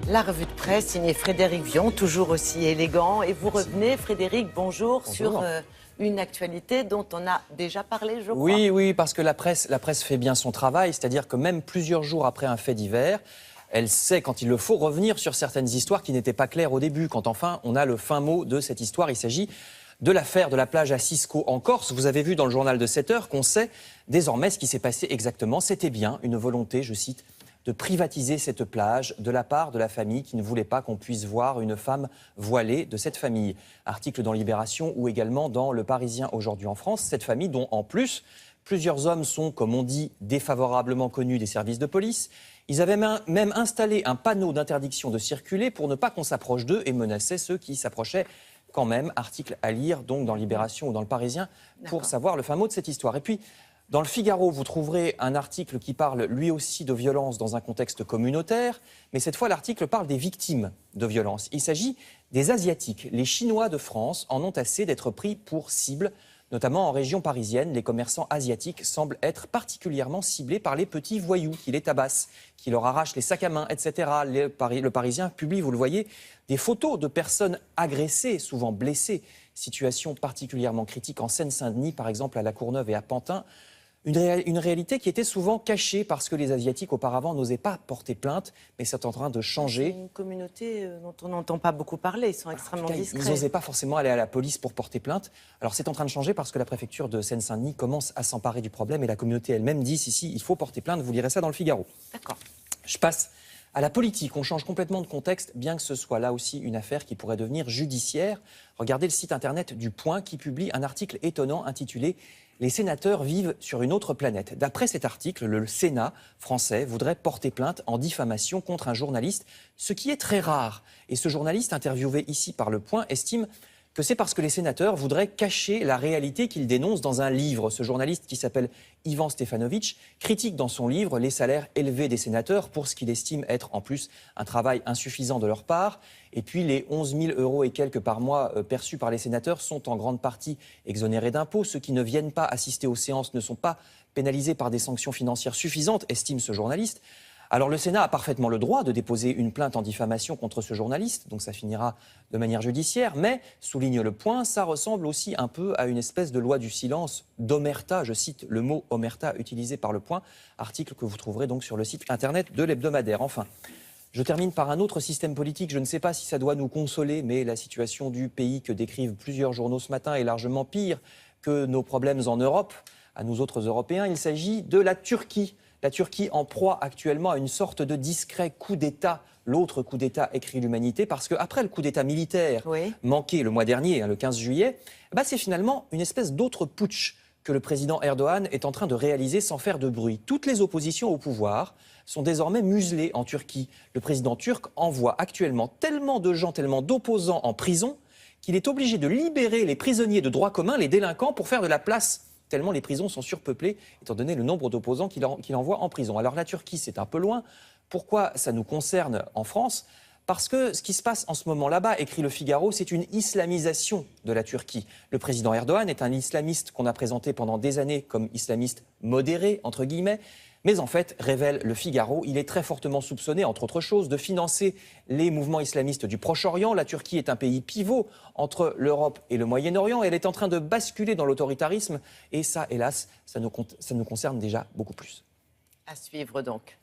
La revue de presse signée Frédéric Vion, toujours aussi élégant. Et vous revenez, Frédéric, bonjour. Sur une actualité dont on a déjà parlé, je crois. Oui, parce que la presse fait bien son travail, c'est-à-dire que même plusieurs jours après un fait divers, elle sait, quand il le faut, revenir sur certaines histoires qui n'étaient pas claires au début, quand enfin on a le fin mot de cette histoire. Il s'agit de l'affaire de la plage à Cisco en Corse. Vous avez vu dans le journal de 7 heures qu'on sait désormais ce qui s'est passé exactement. C'était bien une volonté, je cite, de privatiser cette plage de la part de la famille qui ne voulait pas qu'on puisse voir une femme voilée de cette famille. Article dans Libération ou également dans Le Parisien aujourd'hui en France. Cette famille dont en plus plusieurs hommes sont, comme on dit, défavorablement connus des services de police. Ils avaient même installé un panneau d'interdiction de circuler pour ne pas qu'on s'approche d'eux et menaçaient ceux qui s'approchaient quand même. Article à lire donc dans Libération ou dans Le Parisien pour savoir le fin mot de cette histoire. Et puis, dans Le Figaro, vous trouverez un article qui parle lui aussi de violence dans un contexte communautaire, mais cette fois l'article parle des victimes de violence. Il s'agit des Asiatiques. Les Chinois de France en ont assez d'être pris pour cible, notamment en région parisienne. Les commerçants asiatiques semblent être particulièrement ciblés par les petits voyous qui les tabassent, qui leur arrachent les sacs à main, etc. Le Parisien publie, vous le voyez, des photos de personnes agressées, souvent blessées. Situation particulièrement critique en Seine-Saint-Denis, par exemple à La Courneuve et à Pantin. Une réalité qui était souvent cachée parce que les Asiatiques auparavant n'osaient pas porter plainte, mais c'est en train de changer. C'est une communauté dont on n'entend pas beaucoup parler, ils sont extrêmement discrets. Ils n'osaient pas forcément aller à la police pour porter plainte. Alors c'est en train de changer parce que la préfecture de Seine-Saint-Denis commence à s'emparer du problème et la communauté elle-même dit si, il faut porter plainte, vous lirez ça dans Le Figaro. D'accord. Je passe à la politique, on change complètement de contexte, bien que ce soit là aussi une affaire qui pourrait devenir judiciaire. Regardez le site internet du Point qui publie un article étonnant intitulé « Les sénateurs vivent sur une autre planète ». D'après cet article, le Sénat français voudrait porter plainte en diffamation contre un journaliste, ce qui est très rare. Et ce journaliste, interviewé ici par le Point, estime que c'est parce que les sénateurs voudraient cacher la réalité qu'ils dénoncent dans un livre. Ce journaliste, qui s'appelle Ivan Stefanovic, critique dans son livre les salaires élevés des sénateurs pour ce qu'il estime être en plus un travail insuffisant de leur part. Et puis les 11 000 € et quelques par mois perçus par les sénateurs sont en grande partie exonérés d'impôts. Ceux qui ne viennent pas assister aux séances ne sont pas pénalisés par des sanctions financières suffisantes, estime ce journaliste. Alors le Sénat a parfaitement le droit de déposer une plainte en diffamation contre ce journaliste, donc ça finira de manière judiciaire, mais, souligne le Point, ça ressemble aussi un peu à une espèce de loi du silence d'omerta, je cite le mot omerta utilisé par le Point, article que vous trouverez donc sur le site internet de l'hebdomadaire. Enfin, je termine par un autre système politique, je ne sais pas si ça doit nous consoler, mais la situation du pays que décrivent plusieurs journaux ce matin est largement pire que nos problèmes en Europe, à nous autres Européens. Il s'agit de la Turquie. La Turquie en proie actuellement à une sorte de discret coup d'État, l'autre coup d'État écrit l'humanité, parce qu'après le coup d'État militaire manqué le mois dernier, le 15 juillet, c'est finalement une espèce d'autre putsch que le président Erdogan est en train de réaliser sans faire de bruit. Toutes les oppositions au pouvoir sont désormais muselées en Turquie. Le président turc envoie actuellement tellement de gens, tellement d'opposants en prison, qu'il est obligé de libérer les prisonniers de droit commun, les délinquants, pour faire de la place, tellement les prisons sont surpeuplées, étant donné le nombre d'opposants qu'il envoie en prison. Alors la Turquie, c'est un peu loin. Pourquoi ça nous concerne en France ? Parce que ce qui se passe en ce moment là-bas, écrit Le Figaro, c'est une islamisation de la Turquie. Le président Erdogan est un islamiste qu'on a présenté pendant des années comme islamiste modéré, entre guillemets. Mais en fait, révèle Le Figaro, il est très fortement soupçonné, entre autres choses, de financer les mouvements islamistes du Proche-Orient. La Turquie est un pays pivot entre l'Europe et le Moyen-Orient. Elle est en train de basculer dans l'autoritarisme. Et ça, hélas, ça nous concerne déjà beaucoup plus. À suivre donc.